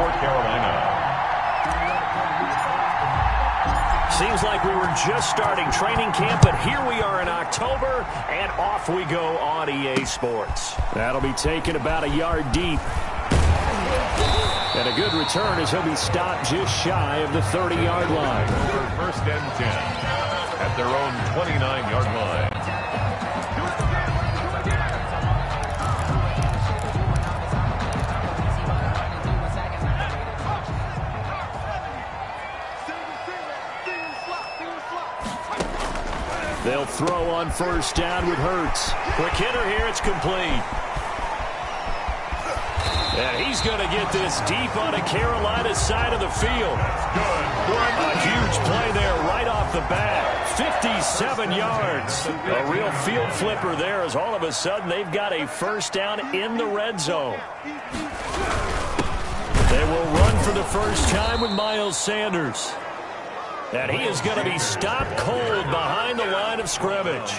for Carolina. Seems like we were just starting training camp, but here we are in October, and off we go on EA Sports. That'll be taken about a yard deep. And a good return as he'll be stopped just shy of the 30-yard line. First and 10 at their own 29-yard line. They'll throw on first down with Hurts. Quick hitter here, it's complete. And he's going to get this deep on a Carolina side of the field. A huge play there right off the bat. 57 yards. A real field flipper there as all of a sudden they've got a first down in the red zone. They will run for the first time with Miles Sanders. And he is going to be stopped cold behind the line of scrimmage.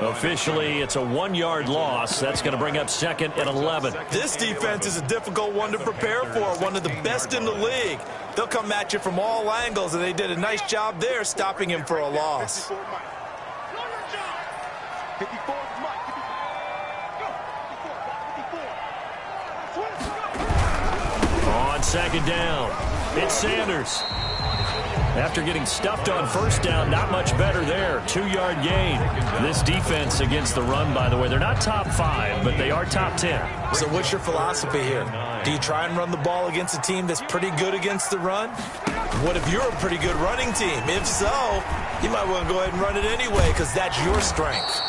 Officially, it's a 1-yard loss. That's going to bring up second and 11. This defense is a difficult one to prepare for, one of the best in the league. They'll come at you from all angles, and they did a nice job there stopping him for a loss. On second down, it's Sanders. After getting stuffed on first down, not much better there. 2-yard gain. This defense against the run, by the way, they're not top 5, but they are top 10. So what's your philosophy here? Do you try and run the ball against a team that's pretty good against the run? What if you're a pretty good running team? If so, you might want to go ahead and run it anyway because that's your strength.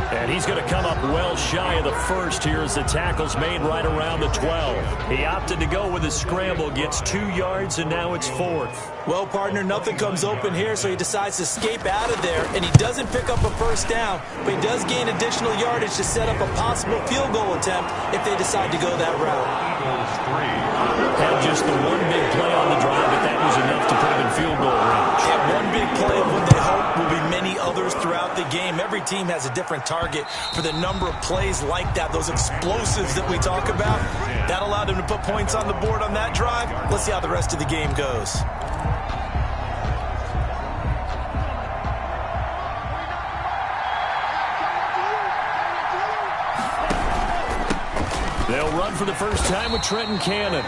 And he's going to come up well shy of the first here as the tackle's made right around the 12. He opted to go with a scramble, gets 2 yards, and now it's 4th. Well, partner, nothing comes open here, so he decides to escape out of there, and he doesn't pick up a first down, but he does gain additional yardage to set up a possible field goal attempt if they decide to go that route. Had just the one big play on the drive, but that was enough to put him in field goal range. And one big play of what they hope will be many others throughout the game. Every team has a different target for the number of plays like that, those explosives that we talk about. That allowed them to put points on the board on that drive. Let's see how the rest of the game goes. They'll run for the first time with Trenton Cannon.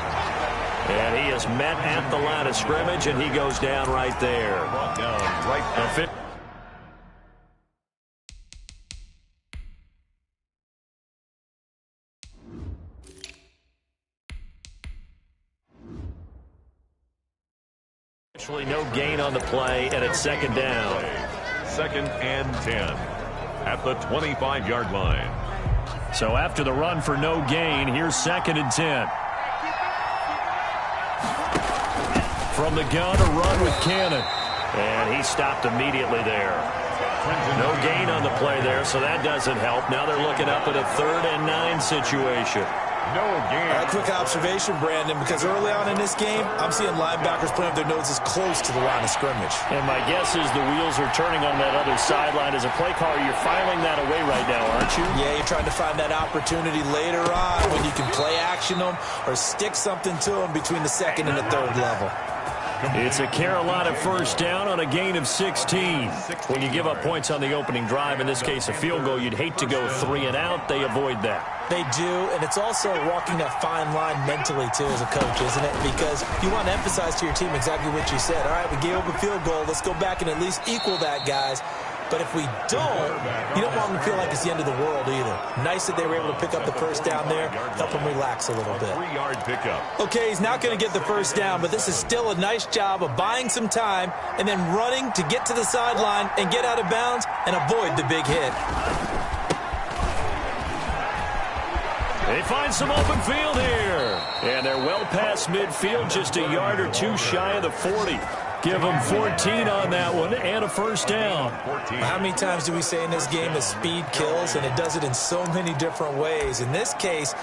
And he is met at the line of scrimmage, and he goes down right there. Actually, no gain on the play, and it's second down. Second and 10 at the 25-yard line. So after the run for no gain, here's second and 10. From the gun, a run with Cannon. And he stopped immediately there. No gain on the play there, so that doesn't help. Now they're looking up at a 3rd and 9 situation. No gain. A quick observation, Brandon, because early on in this game, I'm seeing linebackers putting up their noses close to the line of scrimmage. And my guess is the wheels are turning on that other sideline. As a play caller, you're filing that away right now, aren't you? Yeah, you're trying to find that opportunity later on when you can play action them or stick something to them between the 2nd and the 3rd level. It's a Carolina first down on a gain of 16. When you give up points on the opening drive, in this case a field goal, you'd hate to go 3 and out. They avoid that. They do, and it's also walking that fine line mentally, too, as a coach, isn't it? Because you want to emphasize to your team exactly what you said. All right, we gave up a field goal. Let's go back and at least equal that, guys. But if we don't, you don't want them to feel like it's the end of the world either. Nice that they were able to pick up the first down there, help them relax a little bit. 3-yard pickup. Okay, he's not going to get the first down, but this is still a nice job of buying some time and then running to get to the sideline and get out of bounds and avoid the big hit. They find some open field here. And they're well past midfield, just a yard or 2 shy of the 40. Give them 14 on that one and a first down. How many times do we say in this game that speed kills, and it does it in so many different ways? In this case,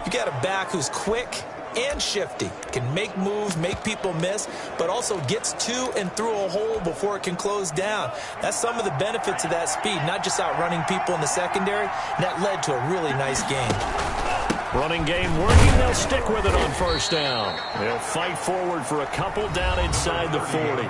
you got a back who's quick and shifty, can make moves, make people miss, but also gets to and through a hole before it can close down. That's some of the benefits of that speed, not just outrunning people in the secondary. That led to a really nice game. Running game working. They'll stick with it on first down. They'll fight forward for a couple down inside the 40.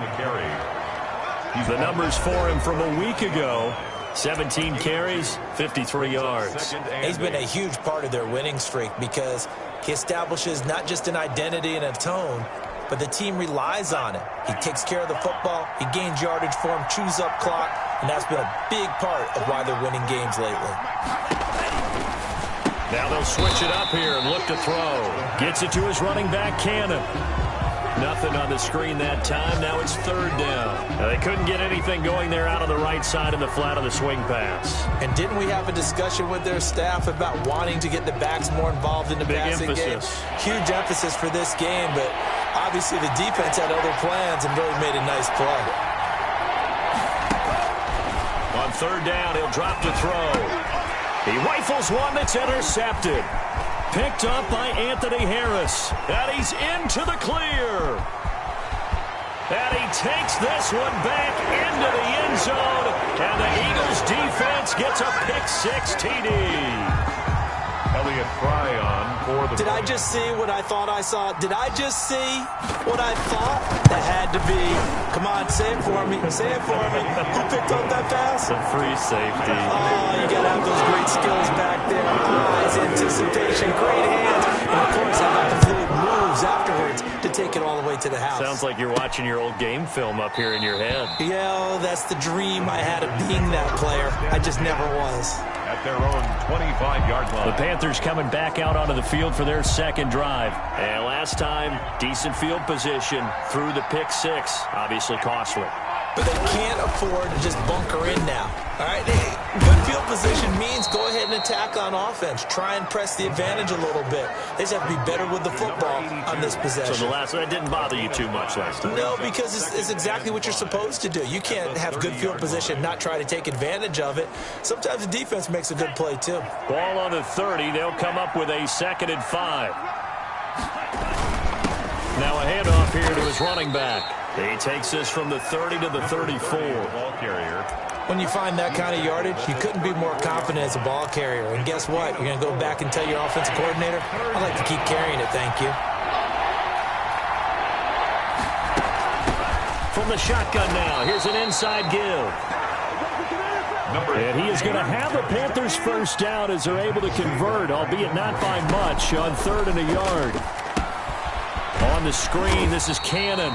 The numbers for him from a week ago: 17 carries, 53 yards. He's been a huge part of their winning streak because he establishes not just an identity and a tone, but the team relies on it. He takes care of the football, he gains yardage for him, chews up clock, and that's been a big part of why they're winning games lately. Now they'll switch it up here and look to throw. Gets it to his running back, Cannon. Nothing on the screen that time. Now it's third down. Now they couldn't get anything going there out on the right side in the flat of the swing pass. And didn't we have a discussion with their staff about wanting to get the backs more involved in the passing game? Huge emphasis for this game, but obviously the defense had other plans and really made a nice play. On third down, he'll drop to throw. He rifles one that's intercepted. Picked up by Anthony Harris. And he's into the clear. And he takes this one back into the end zone. And the Eagles defense gets a pick-6 TD. Elliott Fry on for the... Did I just see what I thought I saw? Did I just see what I thought? That had to be. Come on, say it for me. Say it for me. Who picked up that pass? The free safety. Oh, you got to have those great skills back there. Eyes, anticipation, great hands. And, of course, how about the fluid moves afterwards to take it all the way to the house. Sounds like you're watching your old game film up here in your head. Yeah, that's the dream I had of being that player. I just never was. At their own 25-yard line. The Panthers coming back out onto the field for their second drive. And last time, decent field position through the pick-6. Obviously costly. But they can't afford to just bunker in now. All right, good field position means go ahead and attack on offense. Try and press the advantage a little bit. They just have to be better with the football on this possession. So that didn't bother you too much last time? No, because it's exactly what you're supposed to do. You can't have good field position, not try to take advantage of it. Sometimes the defense makes a good play, too. Ball on the 30. They'll come up with a 2nd and 5. Now a handoff here to his running back. He takes this from the 30 to the 34. Ball carrier. When you find that kind of yardage, you couldn't be more confident as a ball carrier. And guess what? You're going to go back and tell your offensive coordinator, I'd like to keep carrying it, thank you. From the shotgun now, here's an inside give. And he is going to have a Panthers first down as they're able to convert, albeit not by much, on 3rd and a yard. On the screen, this is Cannon.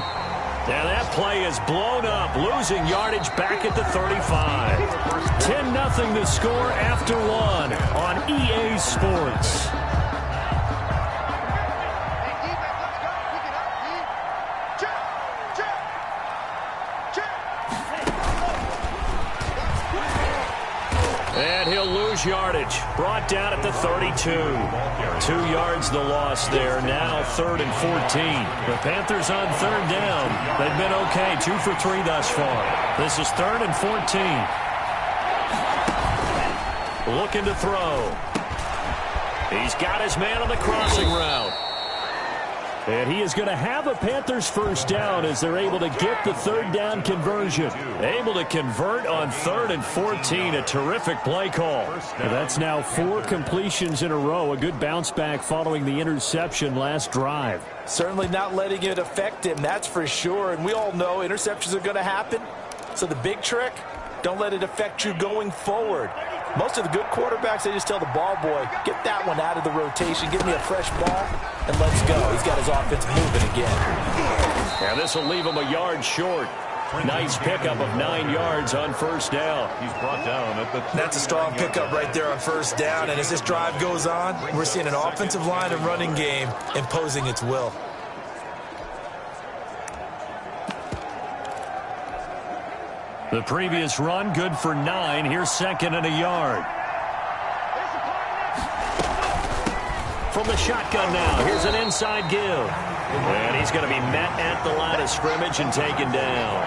And that play is blown up, losing yardage back at the 35. 10-0 the score after 1 on EA Sports. And he'll lose yardage. Brought down at the 32. 2 yards the loss there. Now 3rd and 14. The Panthers on 3rd down. They've been okay. 2 for 3 thus far. This is 3rd and 14. Looking to throw. He's got his man on the crossing route. And he is going to have a Panthers first down as they're able to get the 3rd down conversion. Able to convert on 3rd and 14. A terrific play call. And that's now 4 completions in a row. A good bounce back following the interception last drive. Certainly not letting it affect him, that's for sure. And we all know interceptions are going to happen. So the big trick, don't let it affect you going forward. Most of the good quarterbacks, they just tell the ball boy, get that one out of the rotation, give me a fresh ball, and let's go. He's got his offense moving again. And this will leave him a yard short. Nice pickup of 9 yards on first down. He's brought down at the... That's a strong pickup right there on first down. And as this drive goes on, we're seeing an offensive line and running game imposing its will. The previous run, good for 9. Here's 2nd and a yard. From the shotgun now, here's an inside give. And he's going to be met at the line of scrimmage and taken down.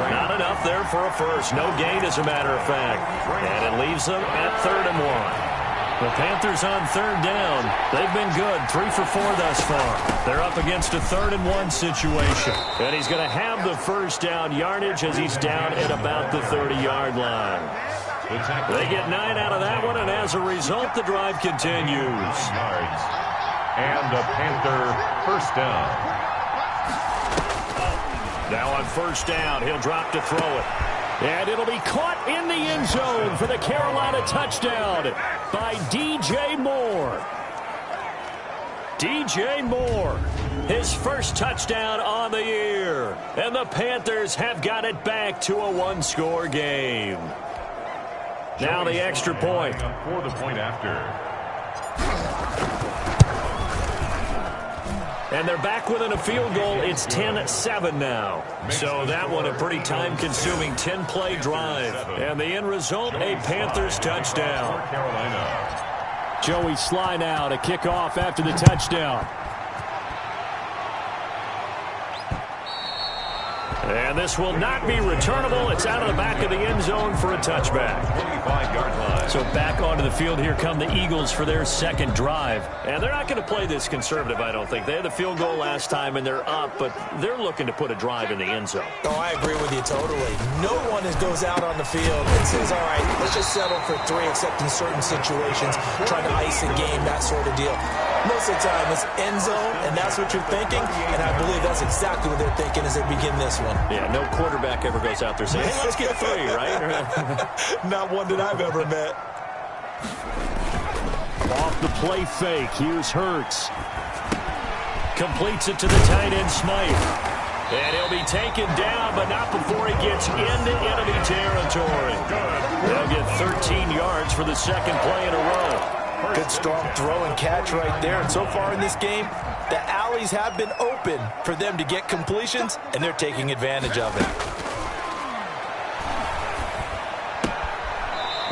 Not enough there for a first. No gain, as a matter of fact. And it leaves them at 3rd and 1. The Panthers on 3rd down. They've been good, 3 for 4 thus far. They're up against a 3rd and 1 situation. And he's going to have the first down yardage as he's down at about the 30-yard line. They get 9 out of that one, and as a result, the drive continues. And a Panther first down. Now on first down, he'll drop to throw it. And it'll be caught in the end zone for the Carolina touchdown by DJ Moore. DJ Moore, his first touchdown on the year. And the Panthers have got it back to a one-score game. Now the extra point. For the point after. And they're back within a field goal. It's 10-7 now. So that one a pretty time-consuming 10-play drive. And the end result, a Panthers touchdown. Joey Sly now to kick off after the touchdown. And this will not be returnable. It's out of the back of the end zone for a touchback. 25-yard line. So back onto the field, here come the Eagles for their second drive. And they're not going to play this conservative, I don't think. They had the field goal last time, and they're up, but they're looking to put a drive in the end zone. Oh, I agree with you totally. No one goes out on the field and says, all right, let's just settle for 3, except in certain situations, trying to ice a game, that sort of deal. Most of the time, it's end zone, and that's what you're thinking, and I believe that's exactly what they're thinking as they begin this one. Yeah, no quarterback ever goes out there saying, hey, let's get 3, right? Not one that I've ever met. Off the play fake, here's Hurts. Completes it to the tight end, Smythe. And he'll be taken down, but not before he gets into enemy territory. They'll get 13 yards for the second play in a row. Good strong throw and catch right there. And so far in this game, the alleys have been open for them to get completions, and they're taking advantage of it.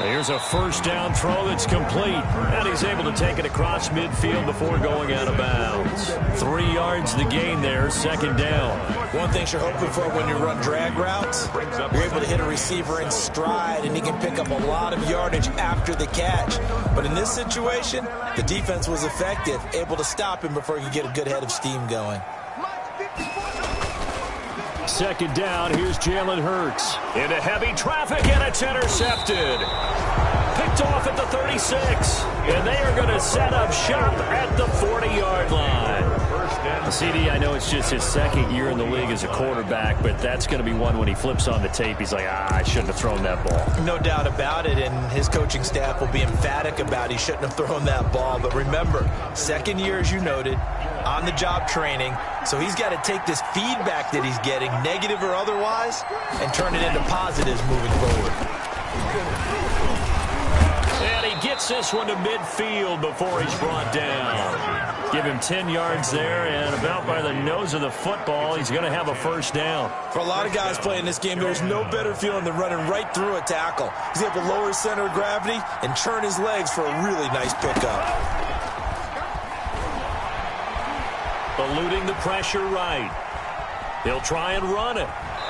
Here's a first down throw that's complete. And he's able to take it across midfield before going out of bounds. 3 yards the gain there, second down. One thing you're hoping for when you run drag routes, you're able to hit a receiver in stride, and he can pick up a lot of yardage after the catch. But in this situation, the defense was effective, able to stop him before he could get a good head of steam going. Second down, here's Jalen Hurts. Into heavy traffic, and it's intercepted. Picked off at the 36. And they are going to set up shop at the 40-yard line. CD, I know it's just his second year in the league as a quarterback, but that's going to be one when he flips on the tape. He's like, I shouldn't have thrown that ball. No doubt about it, and his coaching staff will be emphatic about he shouldn't have thrown that ball. But remember, second year, as you noted, on-the-job training, so he's got to take this feedback that he's getting, negative or otherwise, and turn it into positives moving forward. And he gets this one to midfield before he's brought down. Give him 10 yards there, and about by the nose of the football, he's going to have a first down. For a lot of guys playing this game, there's no better feeling than running right through a tackle. He's able to lower his center of gravity and turn his legs for a really nice pickup. Eluding the pressure right. He'll try and run it.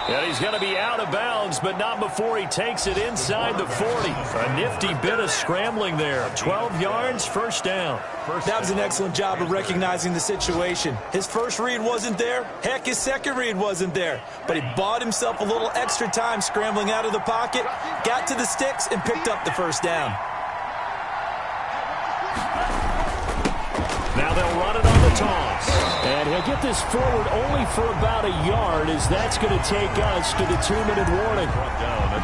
And he's going to be out of bounds, but not before he takes it inside the 40. A nifty bit of scrambling there. 12 yards, first down. That was an excellent job of recognizing the situation. His first read wasn't there. Heck, his second read wasn't there. But he bought himself a little extra time scrambling out of the pocket, got to the sticks, and picked up the first down. Now they'll run it on the toss. And he'll get this forward only for about a yard, as that's going to take us to the 2-minute warning.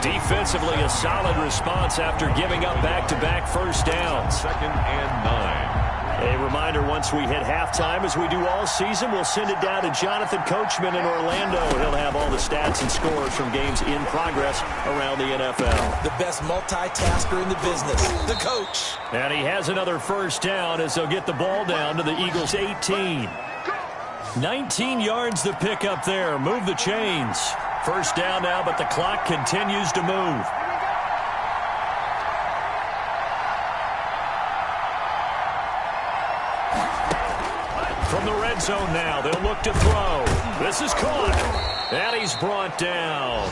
Defensively, a solid response after giving up back-to-back first downs. 2nd and 9. A reminder, once we hit halftime, as we do all season, we'll send it down to Jonathan Coachman in Orlando. He'll have all the stats and scores from games in progress around the NFL. The best multitasker in the business, the coach. And he has another first down as they'll get the ball down to the Eagles' 18. 19 yards to pick up there. Move the chains. First down now, but the clock continues to move. From the red zone now, they'll look to throw. This is caught. And he's brought down.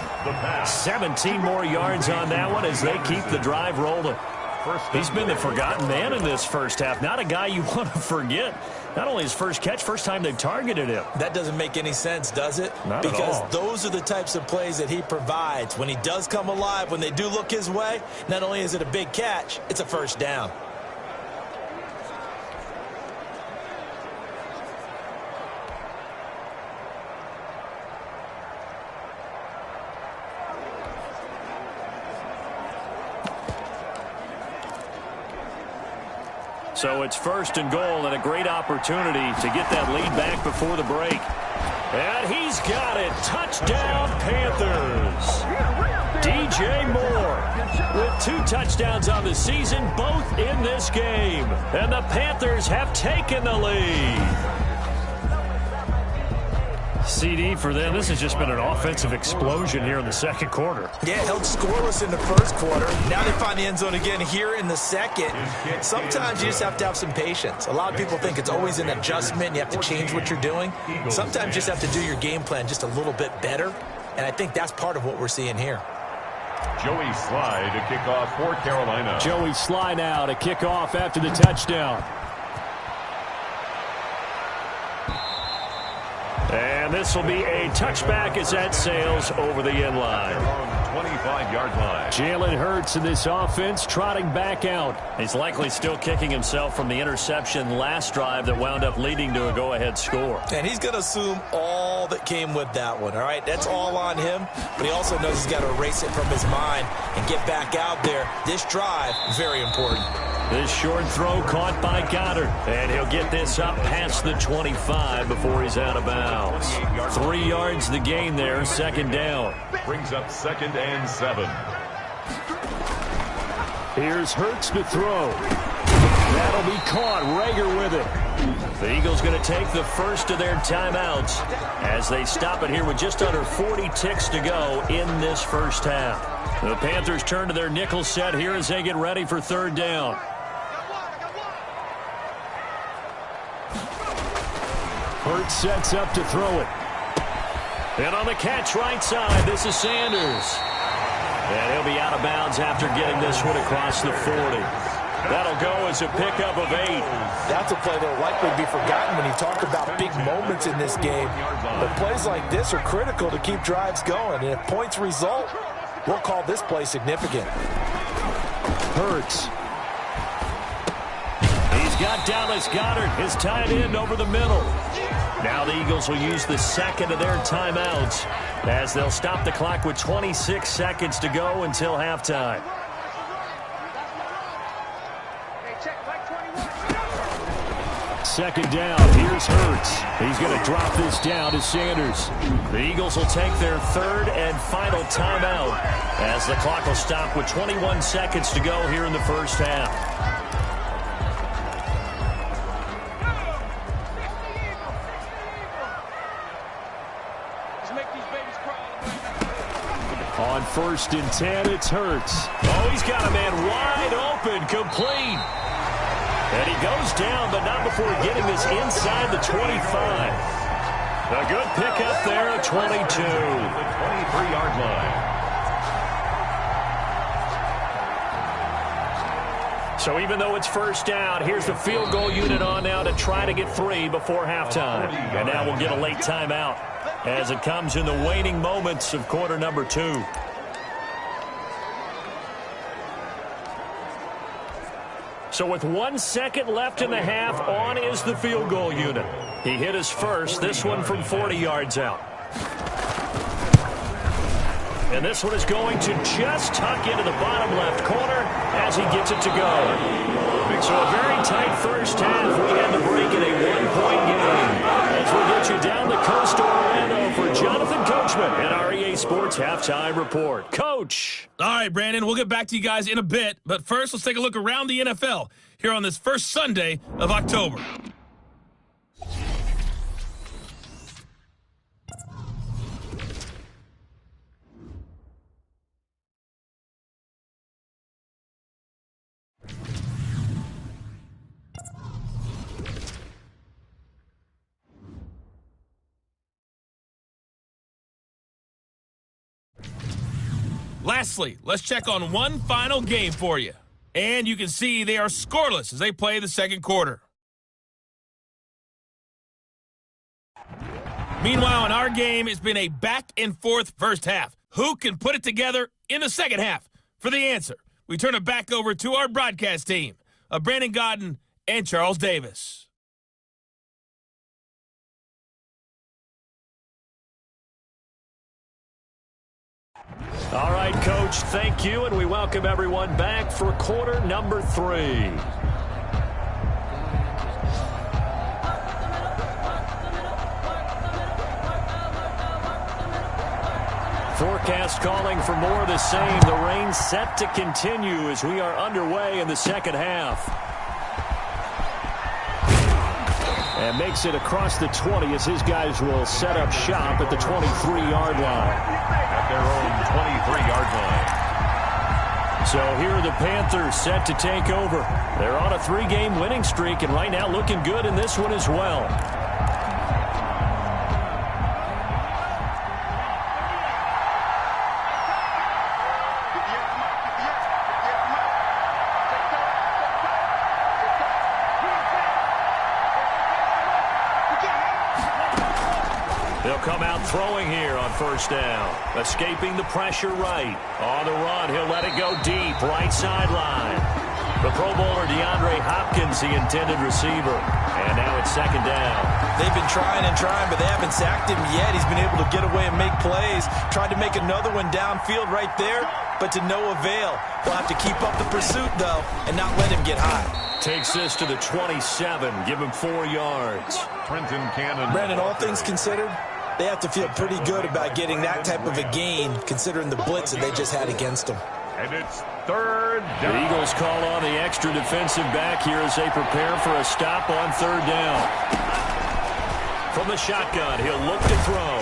17 more yards on that one as they keep the drive rolling. He's been the forgotten man in this first half. Not a guy you want to forget. Not only his first catch, first time they've targeted him. That doesn't make any sense, does it? Not at all. Because those are the types of plays that he provides. When he does come alive, when they do look his way, not only is it a big catch, it's a first down. So it's 1st and goal and a great opportunity to get that lead back before the break. And he's got it. Touchdown, Panthers. DJ Moore with 2 touchdowns on the season, both in this game. And the Panthers have taken the lead. CD for them. This has just been an offensive explosion here in the second quarter. Yeah, held scoreless in the first quarter. Now they find the end zone again here in the second. Sometimes you just have to have some patience. A lot of people think it's always an adjustment. You have to change what you're doing. Sometimes you just have to do your game plan just a little bit better. And I think that's part of what we're seeing here. Joey Sly to kick off for Carolina. Joey Sly now to kick off after the touchdown. And this will be a touchback as that sails over the end line. 25-yard line. Jalen Hurts in this offense trotting back out. He's likely still kicking himself from the interception last drive that wound up leading to a go-ahead score. And he's going to assume all that came with that one, all right? That's all on him, but he also knows he's got to erase it from his mind and get back out there. This drive, very important. This short throw caught by Goddard, and he'll get this up past the 25 before he's out of bounds. 3 yards the gain there, 2nd down. Brings up 2nd and 7. Here's Hurts to throw. That'll be caught. Reger with it. The Eagles going to take the first of their timeouts as they stop it here with just under 40 ticks to go in this first half. The Panthers turn to their nickel set here as they get ready for 3rd down. Hurts sets up to throw it. And on the catch right side, this is Sanders. And he'll be out of bounds after getting this one across the 40. That'll go as a pickup of 8. That's a play that will likely be forgotten when you talk about big moments in this game. But plays like this are critical to keep drives going. And if points result, we'll call this play significant. Hurts. He's got Dallas Goedert, his tight end, over the middle. Now the Eagles will use the second of their timeouts as they'll stop the clock with 26 seconds to go until halftime. Second down, here's Hurts. He's going to drop this down to Sanders. The Eagles will take their 3rd and final timeout as the clock will stop with 21 seconds to go here in the first half. On 1st and 10, it's Hurts. Oh, he's got a man wide open, complete. And he goes down, but not before getting this inside the 25. A good pickup there at 22. The 23-yard line. So even though it's first down, here's the field goal unit on now to try to get 3 before halftime. And now we'll get a late timeout as it comes in the waning moments of quarter number 2. So with 1 second left in the half, on is the field goal unit. He hit his first, this one from 40 yards out. And this one is going to just tuck into the bottom left corner as he gets it to go. So a very tight first half. We had to break in a 1-point game. As we get you down the coast to Orlando for Jonathan Coachman and our EA Sports Halftime Report. Coach. All right, Brandon, we'll get back to you guys in a bit. But first, let's take a look around the NFL here on this first Sunday of October. Lastly, let's check on one final game for you. And you can see they are scoreless as they play the second quarter. Meanwhile, in our game, it's been a back-and-forth first half. Who can put it together in the second half? For the answer, we turn it back over to our broadcast team of Brandon Godden and Charles Davis. All right, Coach, thank you, and we welcome everyone back for quarter number 3. Forecast calling for more of the same. The rain set to continue as we are underway in the second half. And makes it across the 20 as his guys will set up shop at the 23-yard line. At their own 23-yard line. So here are the Panthers set to take over. They're on a 3-game winning streak and right now looking good in this one as well. They'll come out throwing here on first down. Escaping the pressure right. On the run, he'll let it go deep. Right sideline. The Pro Bowler DeAndre Hopkins, the intended receiver. And now it's second down. They've been trying and trying, but they haven't sacked him yet. He's been able to get away and make plays. Tried to make another one downfield right there, but to no avail. They'll have to keep up the pursuit, though, and not let him get high. Takes this to the 27. Give him 4 yards. Trenton Cannon. Brandon, all things considered, they have to feel pretty good about getting that type of a gain, considering the blitz that they just had against them. And it's third down. The Eagles call on the extra defensive back here as they prepare for a stop on third down. From the shotgun, he'll look to throw.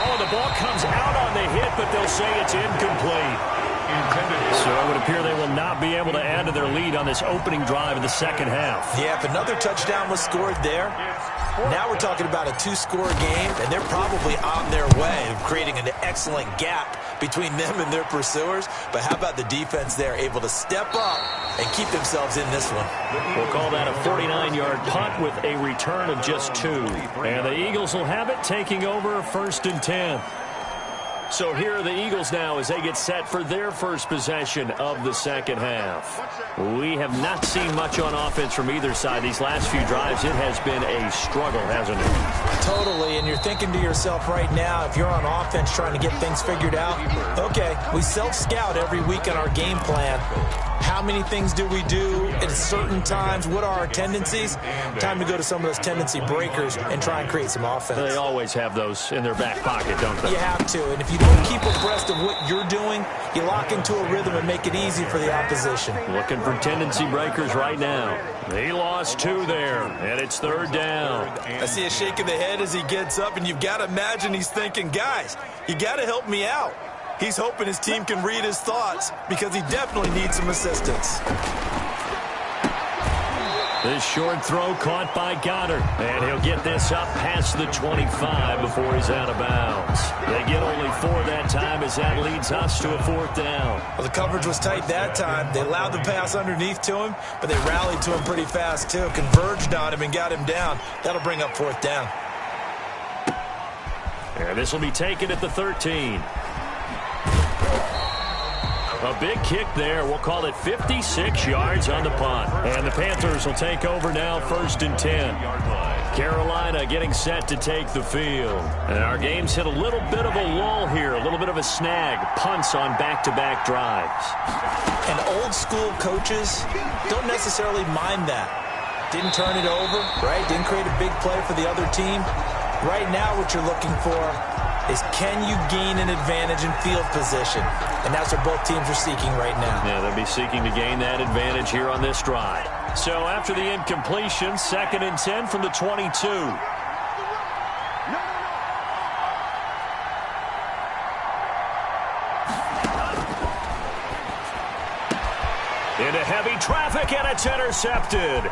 Oh, the ball comes out on the hit, but they'll say it's incomplete. So it would appear they will not be able to add to their lead on this opening drive of the second half. Yeah, if another touchdown was scored there, now we're talking about a 2-score game, and they're probably on their way of creating an excellent gap between them and their pursuers. But how about the defense there, able to step up and keep themselves in this one? We'll call that a 49-yard punt with a return of just 2. And the Eagles will have it, taking over first and 10. So here are the Eagles now as they get set for their first possession of the second half. We have not seen much on offense from either side these last few drives. It has been a struggle, hasn't it? Totally, and you're thinking to yourself right now, if you're on offense trying to get things figured out, okay, we self-scout every week on our game plan. How many things do we do at certain times? What are our tendencies? Time to go to some of those tendency breakers and try and create some offense. They always have those in their back pocket, don't they? You have to, and if you don't keep abreast of what you're doing, you lock into a rhythm and make it easy for the opposition. Looking for tendency breakers right now. He lost 2 there, and it's third down. I see a shake of the head as he gets up, and you've got to imagine he's thinking, guys, you got to help me out. He's hoping his team can read his thoughts because he definitely needs some assistance. This short throw caught by Goddard, and he'll get this up past the 25 before he's out of bounds. They get only 4 that time as that leads us to a fourth down. Well, the coverage was tight that time. They allowed the pass underneath to him, but they rallied to him pretty fast too, converged on him and got him down. That'll bring up fourth down. And this will be taken at the 13. A big kick there. We'll call it 56 yards on the punt. And the Panthers will take over now, first and 10. Carolina getting set to take the field. And our game's hit a little bit of a lull here, a little bit of a snag. Punts on back-to-back drives. And old-school coaches don't necessarily mind that. Didn't turn it over, right? Didn't create a big play for the other team. Right now what you're looking for is can you gain an advantage in field position? And that's what both teams are seeking right now. Yeah, they'll be seeking to gain that advantage here on this drive. So after the incompletion, second and 10 from the 22. Into heavy traffic, and it's intercepted.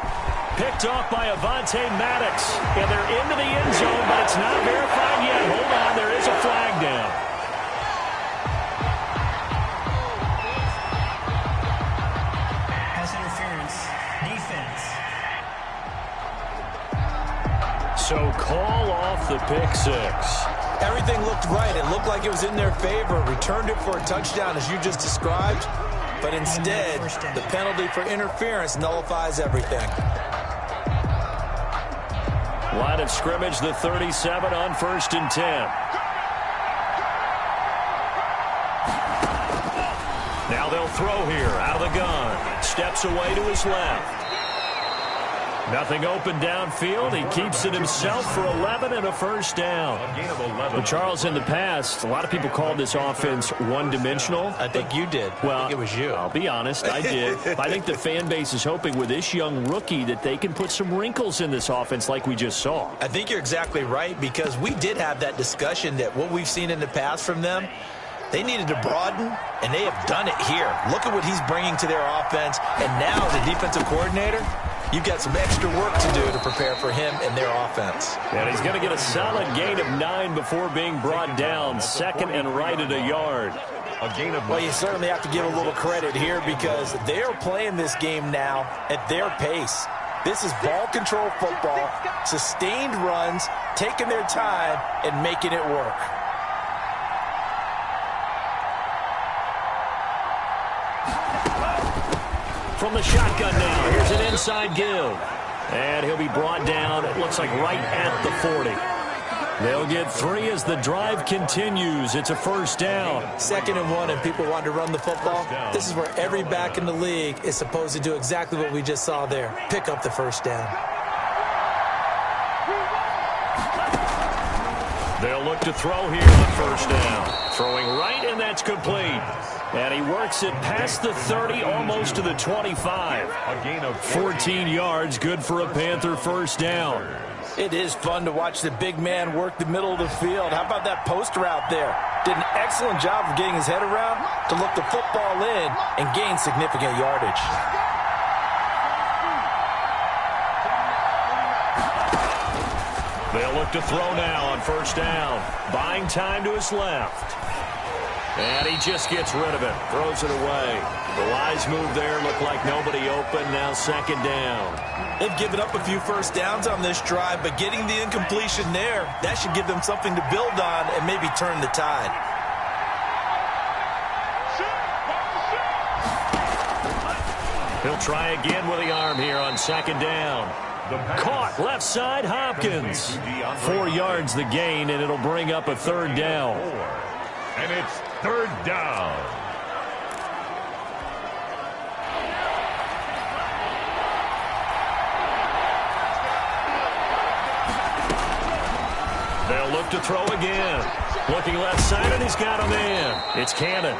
Picked off by Avonte Maddox. And they're into the end zone, but it's not verified yet. Hold on, there is a flag down. call off the pick six. Everything looked right. It looked like it was in their favor. Returned it for a touchdown, as you just described. But instead, the penalty for interference nullifies everything. Line of scrimmage, the 37 on 1st and 10. Now they'll throw here out of the gun. Steps away to his left. Nothing open downfield. He keeps it himself for 11 and a first down. But Charles, in the past, a lot of people called this offense one-dimensional. I think you did. Well, I think it was you. I'll be honest, I did. I think the fan base is hoping with this young rookie that they can put some wrinkles in this offense like we just saw. I think you're exactly right, because we did have that discussion that what we've seen in the past from them, they needed to broaden, and they have done it here. Look at what he's bringing to their offense. And now, as a defensive coordinator, you've got some extra work to do to prepare for him and their offense. And he's going to get a solid gain of 9 before being brought down. 2nd and right at a yard. Well, you certainly have to give a little credit here, because they're playing this game now at their pace. This is ball control football, sustained runs, taking their time, and making it work. From the shotgun now, here's an inside give. And he'll be brought down, it looks like right at the 40. They'll get 3 as the drive continues. It's a first down. 2nd and 1, and people want to run the football. This is where every back in the league is supposed to do exactly what we just saw there. Pick up the first down. They'll look to throw here on first down. Throwing right, and that's complete. And he works it past the 30, almost to the 25. A gain of 14 yards, good for a Panther first down. It is fun to watch the big man work the middle of the field. How about that post route there? Did an excellent job of getting his head around to look the football in and gain significant yardage. They'll look to throw now on first down. Buying time to his left. And he just gets rid of it. Throws it away. The wise move there. Looked like nobody open. Now 2nd down. They've given up a few first downs on this drive, but getting the incompletion there, that should give them something to build on and maybe turn the tide. He'll try again with the arm here on 2nd down. Caught left side, Hopkins. 4 yards the gain, and it'll bring up a 3rd down. And it's 3rd down. They'll look to throw again. Looking left side, and he's got him in. It's Cannon.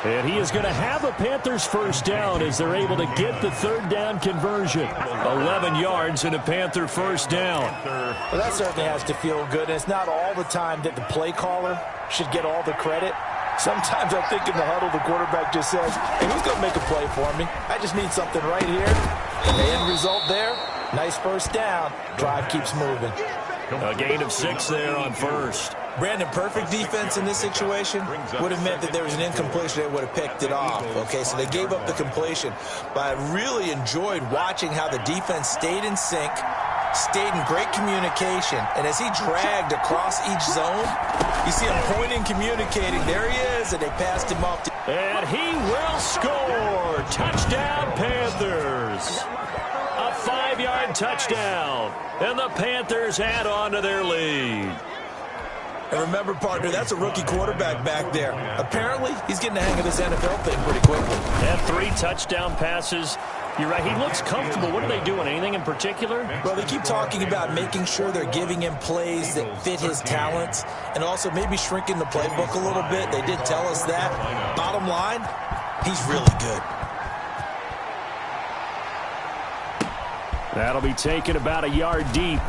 And he is going to have a Panthers first down as they're able to get the 3rd down conversion. 11 yards and a Panther first down. Well, that certainly has to feel good. And it's not all the time that the play caller should get all the credit. Sometimes I think in the huddle, the quarterback just says, hey, who's going to make a play for me? I just need something right here. And the end result there, nice first down. Drive keeps moving. A gain of 6 there on first. Brandon, perfect defense in this situation would have meant that there was an incompletion. They would have picked it off. Okay, so they gave up the completion. But I really enjoyed watching how the defense stayed in sync, stayed in great communication. And as he dragged across each zone, you see him pointing, communicating. There he is, and they passed him off. And he will score. Touchdown, Panthers. A 5-yard touchdown. And the Panthers add on to their lead. And remember, partner, that's a rookie quarterback back there. Apparently, he's getting the hang of this NFL thing pretty quickly. Had 3 touchdown passes. You're right, he looks comfortable. What are they doing? Anything in particular? Well, they keep talking about making sure they're giving him plays that fit his talents and also maybe shrinking the playbook a little bit. They did tell us that. Bottom line, he's really good. That'll be taken about a yard deep.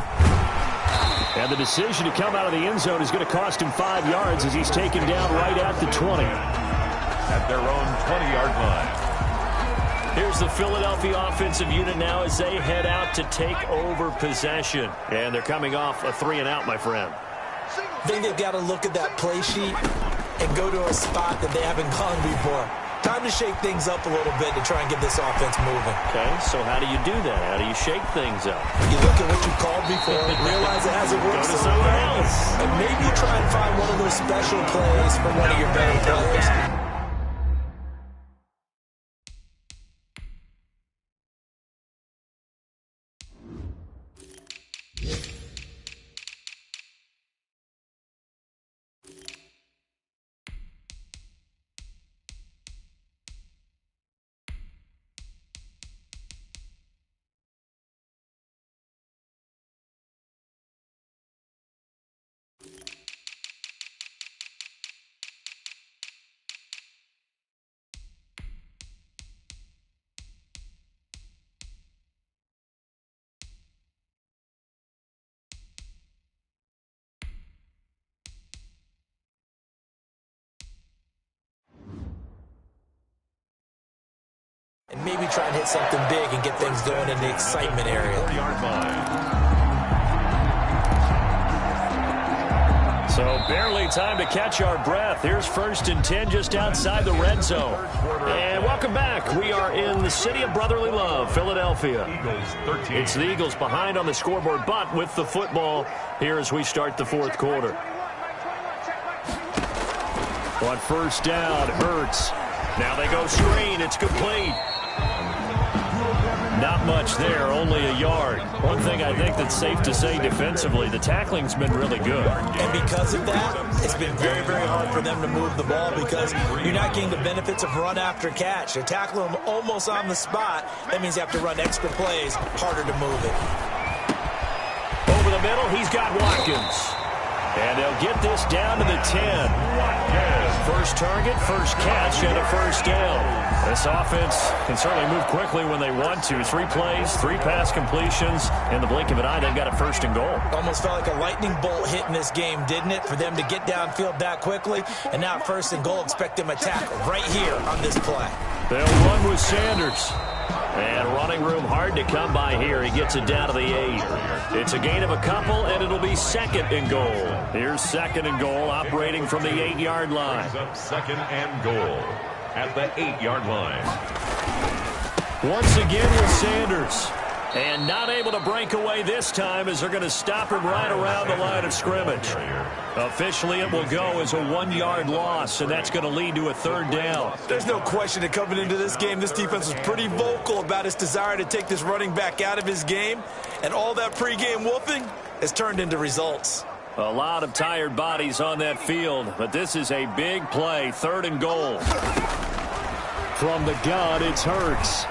And the decision to come out of the end zone is going to cost him 5 yards as he's taken down right at the 20. At their own 20-yard line. Here's the Philadelphia offensive unit now as they head out to take over possession. And they're coming off a 3-and-out, my friend. I think they've got to look at that play sheet and go to a spot that they haven't gone before. Time to shake things up a little bit to try and get this offense moving. Okay, so how do you do that? How do you shake things up? You look at what you called before, realize it hasn't worked so well, and maybe you try and find one of those special plays from one of your better players. And maybe try and hit something big and get things going in the excitement area. So barely time to catch our breath. Here's 1st and 10 just outside the red zone. And welcome back. We are in the city of brotherly love, Philadelphia. It's the Eagles behind on the scoreboard, but with the football here as we start the 4th quarter. On 1st down, Hurts. Now they go screen. It's complete. Not much there, only a yard. One thing I think that's safe to say defensively, the tackling's been really good. And because of that, it's been very, very hard for them to move the ball because you're not getting the benefits of run after catch. They're tackling them almost on the spot. That means you have to run extra plays, harder to move it. Over the middle, he's got Watkins. And they'll get this down to the 10. First target, first catch, and a 1st down. This offense can certainly move quickly when they want to. 3 plays, 3 pass completions. In the blink of an eye, they've got a 1st and goal. Almost felt like a lightning bolt hit in this game, didn't it? For them to get downfield that quickly. And now 1st and goal, expect them to attack right here on this play. They'll run with Sanders. And running room hard to come by here. He gets it down to the 8. It's a gain of a couple, and it'll be 2nd and goal. Here's 2nd and goal, operating from the 8-yard line. 2nd and goal at the 8-yard line. Once again with Sanders. And not able to break away this time as they're going to stop him right around the line of scrimmage. Officially, it will go as a 1-yard loss, and that's going to lead to a 3rd down. There's no question that coming into this game, this defense was pretty vocal about its desire to take this running back out of his game, and all that pregame whooping has turned into results. A lot of tired bodies on that field, but this is a big play, 3rd and goal. From the gun, it's Hurts.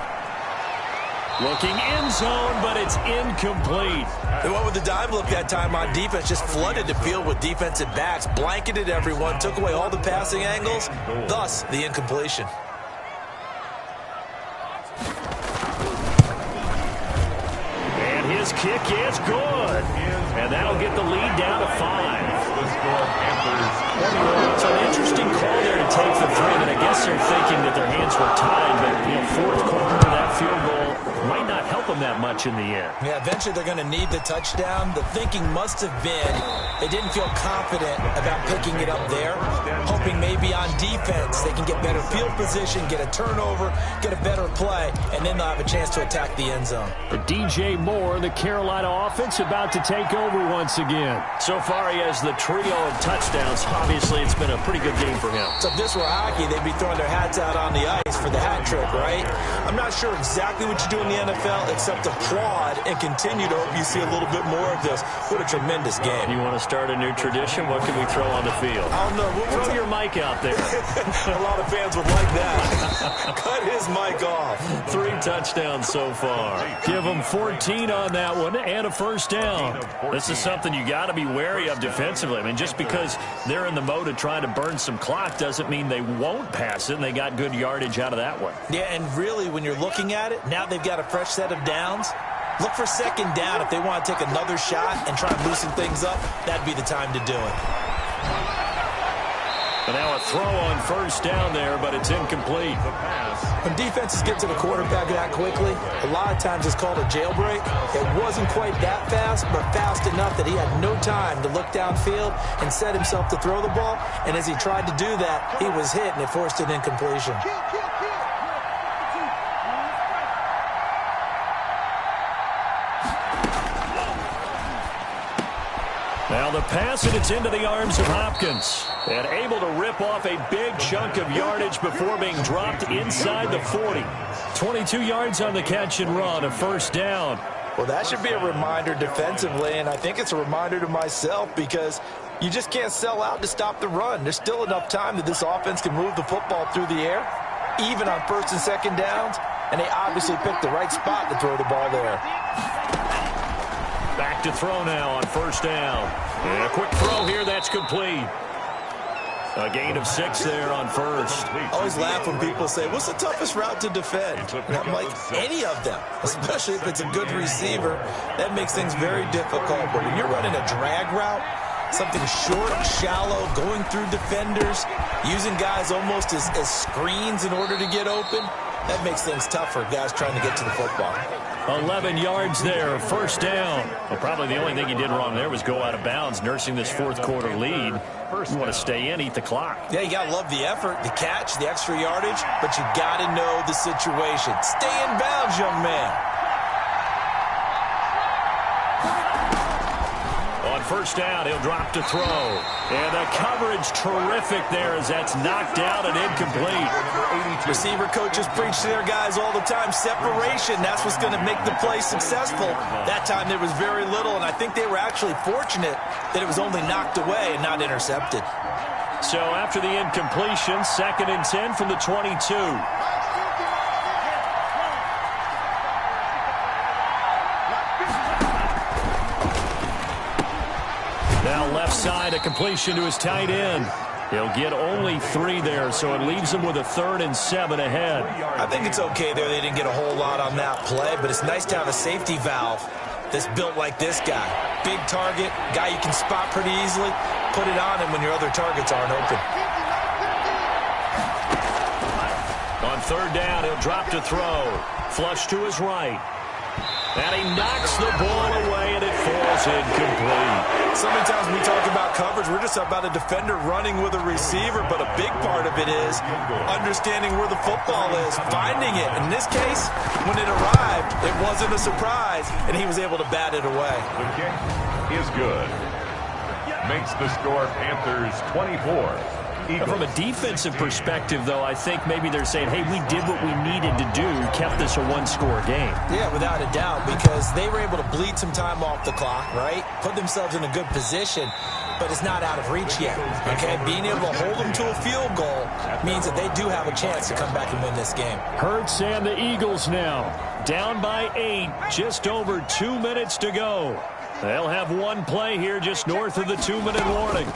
Looking end zone, but it's incomplete. They went with the dive look that time on defense, just flooded the field with defensive backs, blanketed everyone, took away all the passing angles, thus the incompletion. And his kick is good. And that'll get the lead down to 5. It's an interesting call there to take the 3, and I guess they're thinking that their hands were tied, but 4th quarter, that field goal might not help them that much in the end. Yeah, eventually they're going to need the touchdown. The thinking must have been they didn't feel confident about picking it up there, hoping maybe on defense they can get better field position, get a turnover, get a better play, and then they'll have a chance to attack the end zone. The DJ Moore, the Carolina offense, about to take over once again. So far, he has the trio of touchdowns. Obviously, it's been a pretty good game for him. So if this were hockey, they'd be throwing their hats out on the ice for the hat trick, right? I'm not sure exactly what you do in the NFL except applaud and continue to hope you see a little bit more of this. What a tremendous game. You want to start a new tradition? What can we throw on the field? I don't know. Throw your mic out there. A lot of fans would like that. Cut his mic off. 3 touchdowns so far. Give them 14 on that one and a 1st down. This is something you got to be wary of defensively. I mean, just because they're in the mode of trying to burn some clock doesn't mean they won't pass it, and they got good yardage out of that one. Yeah, and really, when you're looking at it, now they've got a fresh set of downs. Look for 2nd down if they want to take another shot and try and loosen things up. That'd be the time to do it. And now a throw on 1st down there, but it's incomplete. When defenses get to the quarterback that quickly, a lot of times it's called a jailbreak. It wasn't quite that fast, but fast enough that he had no time to look downfield and set himself to throw the ball. And as he tried to do that, he was hit, and it forced an incompletion. Now the pass, and it's into the arms of Hopkins. And able to rip off a big chunk of yardage before being dropped inside the 40. 22 yards on the catch and run, a first down. Well, that should be a reminder defensively, and I think it's a reminder to myself because you just can't sell out to stop the run. There's still enough time that this offense can move the football through the air, even on first and second downs, and they obviously picked the right spot to throw the ball there. Back to throw now on first down. And a quick throw here, that's complete. A gain of 6 there on first. I always laugh when people say, what's the toughest route to defend? And I'm like, any of them, especially if it's a good receiver. That makes things very difficult. But when you're running a drag route, something short, shallow, going through defenders, using guys almost as screens in order to get open, that makes things tough for guys trying to get to the football. 11 yards there, first down. Well, probably the only thing he did wrong there was go out of bounds, nursing this fourth quarter lead. You want to stay in, eat the clock. Yeah, you got to love the effort, the catch, the extra yardage, but you got to know the situation. Stay in bounds, young man. On first down, he'll drop to throw. And the coverage terrific there as that's knocked out and incomplete. Receiver coaches preach to their guys all the time. Separation, that's what's going to make the play successful. That time there was very little, and I think they were actually fortunate that it was only knocked away and not intercepted. So after the incompletion, 2nd and 10 from the 22. Now left side, a completion to his tight end. He'll get only 3 there, so it leaves him with a 3rd and 7 ahead. I think it's okay there. They didn't get a whole lot on that play, but it's nice to have a safety valve that's built like this guy. Big target, guy you can spot pretty easily. Put it on him when your other targets aren't open. On 3rd down, he'll drop to throw. Flush to his right. And he knocks the ball away, and it falls incomplete. So many times when we talk about coverage, we're just about a defender running with a receiver, but a big part of it is understanding where the football is, finding it. In this case, when it arrived, it wasn't a surprise, and he was able to bat it away. The kick is good. Makes the score Panthers 24. From a defensive perspective, though, I think maybe they're saying, hey, we did what we needed to do, kept this a one-score game. Yeah, without a doubt, because they were able to bleed some time off the clock, right? Put themselves in a good position, but it's not out of reach yet, okay? Being able to hold them to a field goal means that they do have a chance to come back and win this game. Hurts and the Eagles now, down by 8, just over 2 minutes to go. They'll have one play here just north of the 2-minute warning.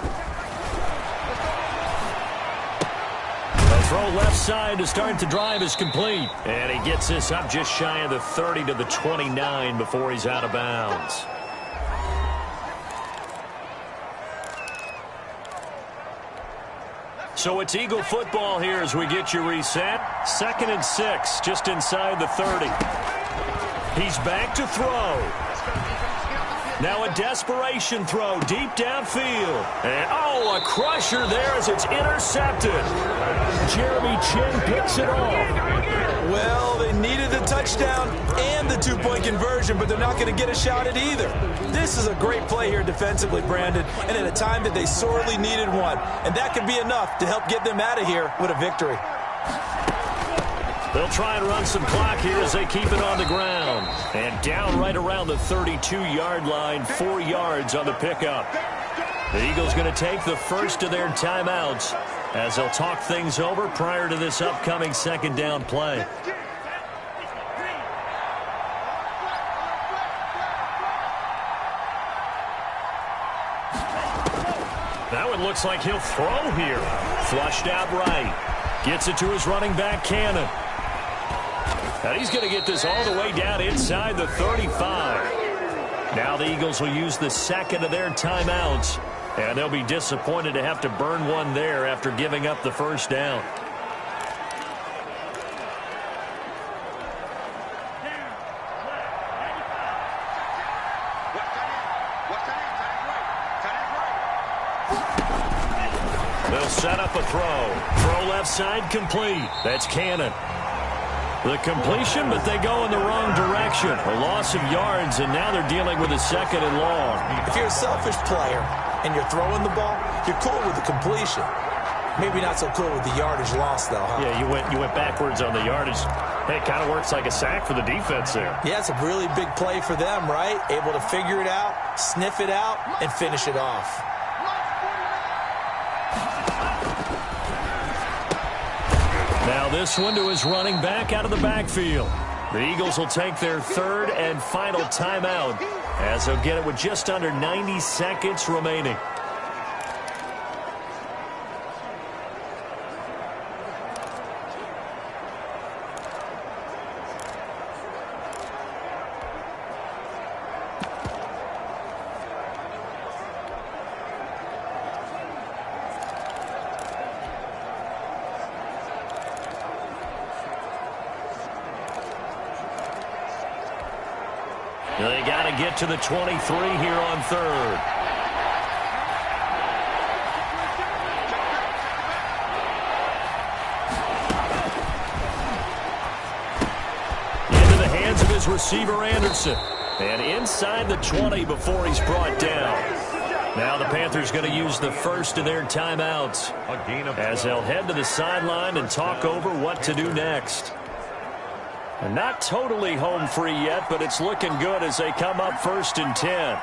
Throw left side to start the drive is complete. And he gets this up just shy of the 30 to the 29 before he's out of bounds. So it's Eagle football here as we get you reset. 2nd and 6, just inside the 30. He's back to throw. Now a desperation throw deep downfield. And, a crusher there as it's intercepted. Jeremy Chin picks it off. Well, they needed the touchdown and the 2-point conversion, but they're not going to get a shot at either. This is a great play here defensively, Brandon, and at a time that they sorely needed one. And that could be enough to help get them out of here with a victory. They'll try and run some clock here as they keep it on the ground. And down right around the 32-yard line, 4 yards on the pickup. The Eagles going to take the first of their timeouts as they'll talk things over prior to this upcoming 2nd down play. Now it looks like he'll throw here. Flushed out right. Gets it to his running back, Cannon. And he's going to get this all the way down inside the 35. Now the Eagles will use the 2nd of their timeouts. And they'll be disappointed to have to burn one there after giving up the first down. They'll set up a throw. Throw left side complete. That's Cannon. The completion, but they go in the wrong direction. A loss of yards, and now they're dealing with a 2nd and long. If you're a selfish player and you're throwing the ball, you're cool with the completion. Maybe not so cool with the yardage loss, though, huh? Yeah, you went backwards on the yardage. Hey, it kind of works like a sack for the defense there. Yeah, it's a really big play for them, right? Able to figure it out, sniff it out, and finish it off. Now this one to his running back out of the backfield. The Eagles will take their 3rd and final timeout as they'll get it with just under 90 seconds remaining. They got to get to the 23 here on 3rd. Into the hands of his receiver, Anderson. And inside the 20 before he's brought down. Now the Panthers going to use the first of their timeouts as they'll head to the sideline and talk over what to do next. And not totally home free yet, but it's looking good as they come up 1st and 10.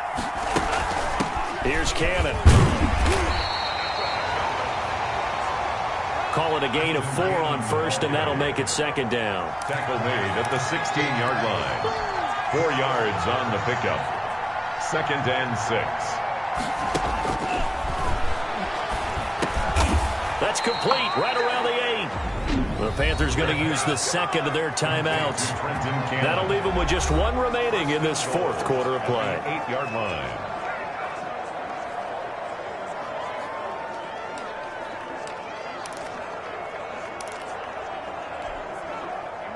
Here's Cannon. Call it a gain of 4 on 1st, and that'll make it 2nd down. Tackle made at the 16-yard line. 4 yards on the pickup. 2nd and 6. That's complete right around the 8. The Panthers going to use the 2nd of their timeouts. That'll leave them with just 1 remaining in this 4th quarter of play. 8-yard line.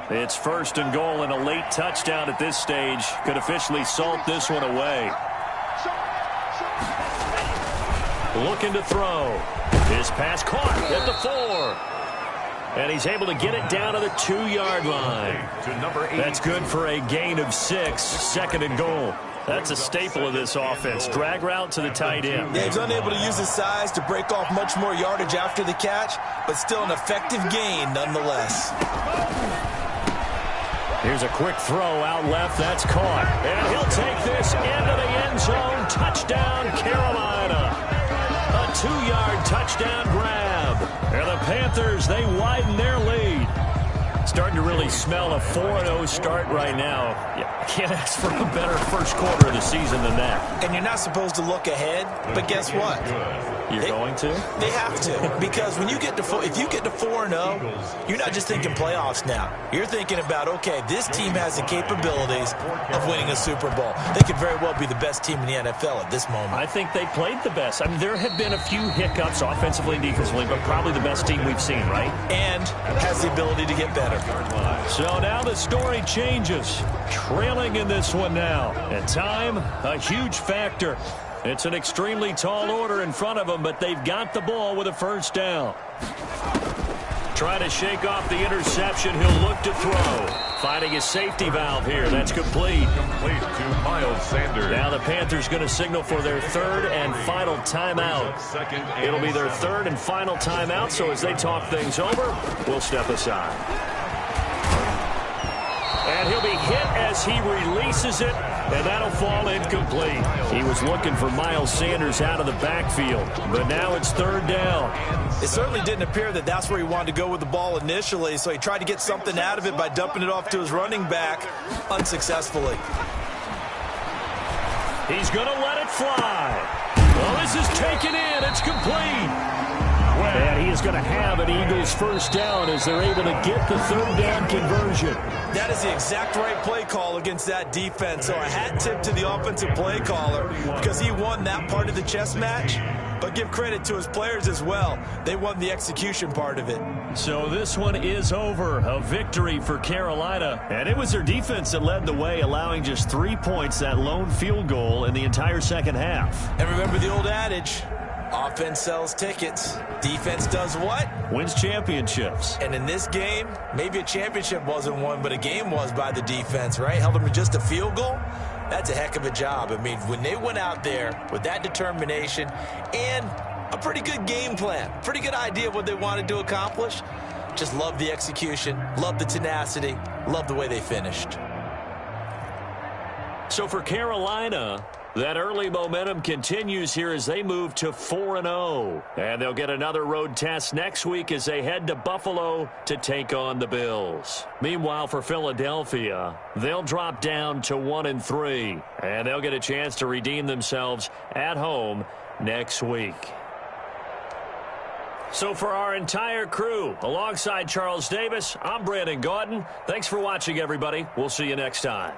It's 1st and goal, and a late touchdown at this stage could officially salt this one away. Looking to throw. His pass caught at the 4. And he's able to get it down to the 2-yard line. That's good for a gain of 6. 2nd and goal. That's a staple of this offense. Drag route to the tight end. Yeah, he's unable to use his size to break off much more yardage after the catch, but still an effective gain nonetheless. Here's a quick throw out left. That's caught. And he'll take this into the end zone. Touchdown, Carolina. A 2-yard touchdown grab. And the Panthers, they widen their lead. Starting to really smell a 4-0 start right now. Yeah, can't ask for a better first quarter of the season than that. And you're not supposed to look ahead, but guess what? You're going to? They have to, because when you get to if you get to 4-0, you're not just thinking playoffs now. You're thinking about, okay, this team has the capabilities of winning a Super Bowl. They could very well be the best team in the NFL at this moment. I think they played the best. I mean, there have been a few hiccups offensively and defensively, but probably the best team we've seen, right? And has the ability to get better. So now the story changes. Trailing in this one now. And time, a huge factor. It's an extremely tall order in front of them, but they've got the ball with a 1st down. Trying to shake off the interception. He'll look to throw. Finding his safety valve here. That's complete. Complete to Miles Sanders. Now the Panthers going to signal for their 3rd and final timeout. It'll be their 3rd and final timeout, so as they talk things over, we'll step aside. And he'll be hit as he releases it, and that'll fall incomplete. He was looking for Miles Sanders out of the backfield, but now it's 3rd down. It certainly didn't appear that that's where he wanted to go with the ball initially, so he tried to get something out of it by dumping it off to his running back unsuccessfully. He's going to let it fly. Well, this is taken in. It's complete. And he is going to have an Eagles 1st down as they're able to get the 3rd down conversion. That is the exact right play call against that defense. So a hat tip to the offensive play caller because he won that part of the chess match. But give credit to his players as well. They won the execution part of it. So this one is over. A victory for Carolina. And it was their defense that led the way, allowing just 3 points, that lone field goal in the entire 2nd half. And remember the old adage, Offense sells tickets. Defense does what? Wins championships. And in this game, maybe a championship wasn't won, but a game was by the defense, right? Held them to just a field goal. That's a heck of a job. I mean, when they went out there with that determination and a pretty good game plan, pretty good idea of what they wanted to accomplish, just love the execution, love the tenacity, love the way they finished. So for Carolina, that early momentum continues here as they move to 4-0. And they'll get another road test next week as they head to Buffalo to take on the Bills. Meanwhile, for Philadelphia, they'll drop down to 1-3. And they'll get a chance to redeem themselves at home next week. So for our entire crew, alongside Charles Davis, I'm Brandon Gaudin. Thanks for watching, everybody. We'll see you next time.